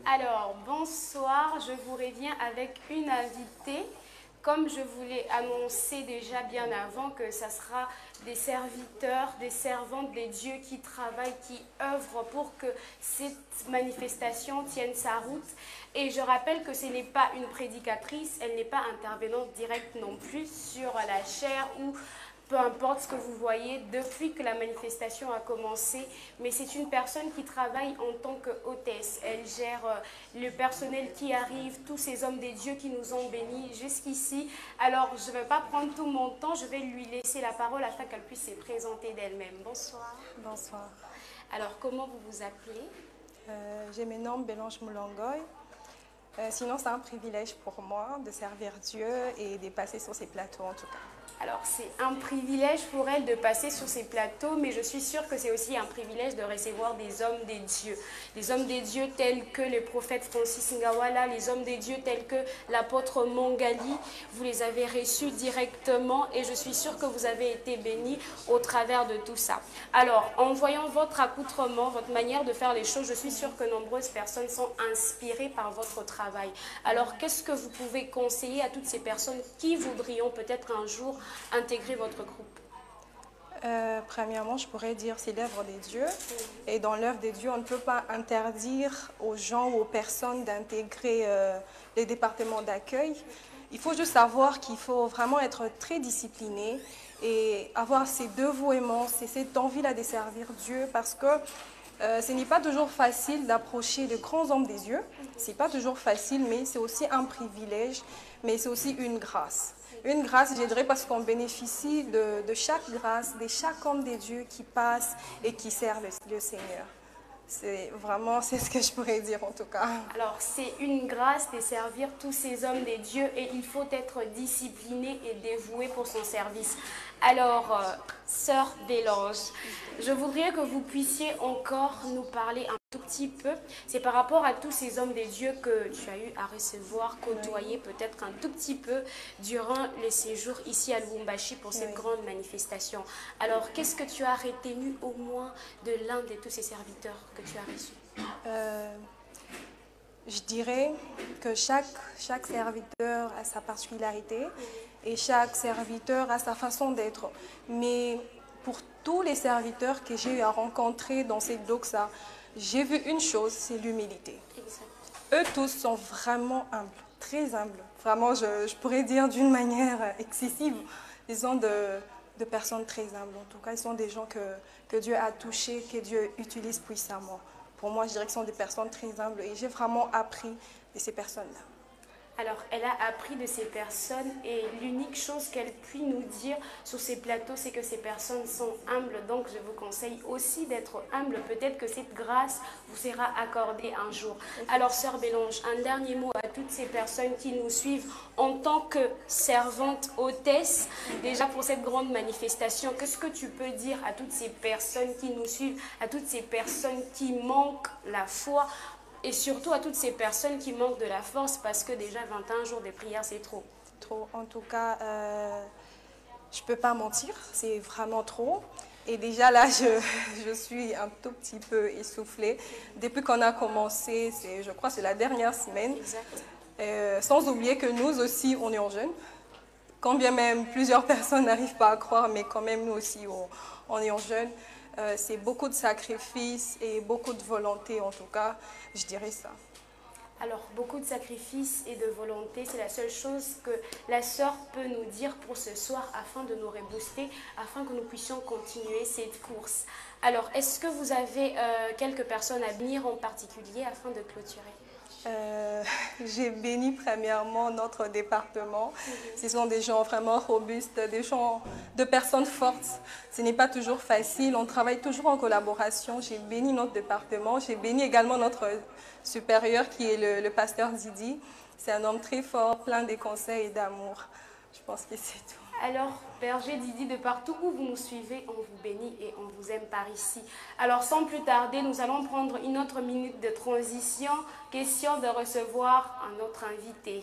Alors, bonsoir, je vous reviens avec une invitée. Comme je vous l'ai annoncé déjà bien avant, que ça sera des serviteurs, des servantes, des dieux qui travaillent, qui œuvrent pour que cette manifestation tienne sa route. Et je rappelle que ce n'est pas une prédicatrice, elle n'est pas intervenante directe non plus sur la chair ou peu importe ce que vous voyez depuis que la manifestation a commencé, mais c'est une personne qui travaille en tant qu'hôtesse. Elle gère le personnel qui arrive, tous ces hommes des dieux qui nous ont bénis jusqu'ici. Alors, je ne vais pas prendre tout mon temps, je vais lui laisser la parole afin qu'elle puisse se présenter d'elle-même. Bonsoir. Bonsoir. Alors, comment vous vous appelez? Je me nomme Bélange Moulangoy. Sinon, c'est un privilège pour moi de servir Dieu et de passer sur ces plateaux en tout cas. Alors, c'est un privilège pour elle de passer sur ces plateaux, mais je suis sûre que c'est aussi un privilège de recevoir des hommes des dieux. Des hommes des dieux tels que le prophète Francis Ngawala, les hommes des dieux tels que l'apôtre Mongali. Vous les avez reçus directement et je suis sûre que vous avez été bénis au travers de tout ça. Alors, en voyant votre accoutrement, votre manière de faire les choses, je suis sûre que nombreuses personnes sont inspirées par votre travail. Alors, qu'est-ce que vous pouvez conseiller à toutes ces personnes qui voudrions peut-être un jour intégrer votre groupe? Premièrement, je pourrais dire c'est l'œuvre des dieux. Et dans l'œuvre des dieux, on ne peut pas interdire aux gens ou aux personnes d'intégrer les départements d'accueil. Il faut juste savoir qu'il faut vraiment être très discipliné et avoir ces dévouements, cette envie-là de servir Dieu parce que ce n'est pas toujours facile d'approcher de grands hommes des dieux. Ce n'est pas toujours facile, mais c'est aussi un privilège, mais c'est aussi une grâce. Une grâce, je dirais, parce qu'on bénéficie de chaque grâce, de chaque homme des dieux qui passe et qui sert le Seigneur. C'est vraiment, c'est ce que je pourrais dire en tout cas. Alors, c'est une grâce de servir tous ces hommes des dieux et il faut être discipliné et dévoué pour son service. Alors, sœur Bélange, je voudrais que vous puissiez encore nous parler un tout petit peu. C'est par rapport à tous ces hommes des dieux que tu as eu à recevoir, côtoyer peut-être un tout petit peu durant les séjours ici à Lubumbashi pour cette grande manifestation. Alors, qu'est-ce que tu as retenu au moins de l'un de tous ces serviteurs que tu as reçus? Je dirais que chaque serviteur a sa particularité et chaque serviteur a sa façon d'être. Mais pour tous les serviteurs que j'ai eu à rencontrer dans cette doxa, j'ai vu une chose, c'est l'humilité. Eux tous sont vraiment humbles, très humbles. Vraiment, je pourrais dire d'une manière excessive. Ils sont de personnes très humbles. En tout cas, ils sont des gens que Dieu a touchés, que Dieu utilise puissamment. Pour moi, je dirais que ce sont des personnes très humbles et j'ai vraiment appris de ces personnes-là. Alors, elle a appris de ces personnes et l'unique chose qu'elle puisse nous dire sur ces plateaux, c'est que ces personnes sont humbles. Donc, je vous conseille aussi d'être humble. Peut-être que cette grâce vous sera accordée un jour. Alors, sœur Bélange, un dernier mot à toutes ces personnes qui nous suivent en tant que servante hôtesse, déjà pour cette grande manifestation. Qu'est-ce que tu peux dire à toutes ces personnes qui nous suivent, à toutes ces personnes qui manquent la foi, et surtout à toutes ces personnes qui manquent de la force parce que déjà 21 jours de prière, c'est trop. Trop. En tout cas, je ne peux pas mentir, c'est vraiment trop. Et déjà là, je suis un tout petit peu essoufflée. Depuis qu'on a commencé, je crois que c'est la dernière semaine. Exact. Sans oublier que nous aussi, on est en jeûne. Quand bien même plusieurs personnes n'arrivent pas à croire, mais quand même nous aussi, on est en jeûne. C'est beaucoup de sacrifices et beaucoup de volonté, en tout cas, je dirais ça. Alors, beaucoup de sacrifices et de volonté, c'est la seule chose que la sœur peut nous dire pour ce soir afin de nous rebooster, afin que nous puissions continuer cette course. Alors, est-ce que vous avez quelques personnes à bénir en particulier afin de clôturer? J'ai béni premièrement notre département. Ce sont des gens vraiment robustes, des gens, de personnes fortes. Ce n'est pas toujours facile, on travaille toujours en collaboration. J'ai béni notre département, j'ai béni également notre supérieur qui est le pasteur Didi. C'est un homme très fort, plein de conseils et d'amour. Je pense que c'est tout. Alors, berger Didi, de partout où vous nous suivez, on vous bénit et on vous aime par ici. Alors, sans plus tarder, nous allons prendre une autre minute de transition. Question de recevoir un autre invité.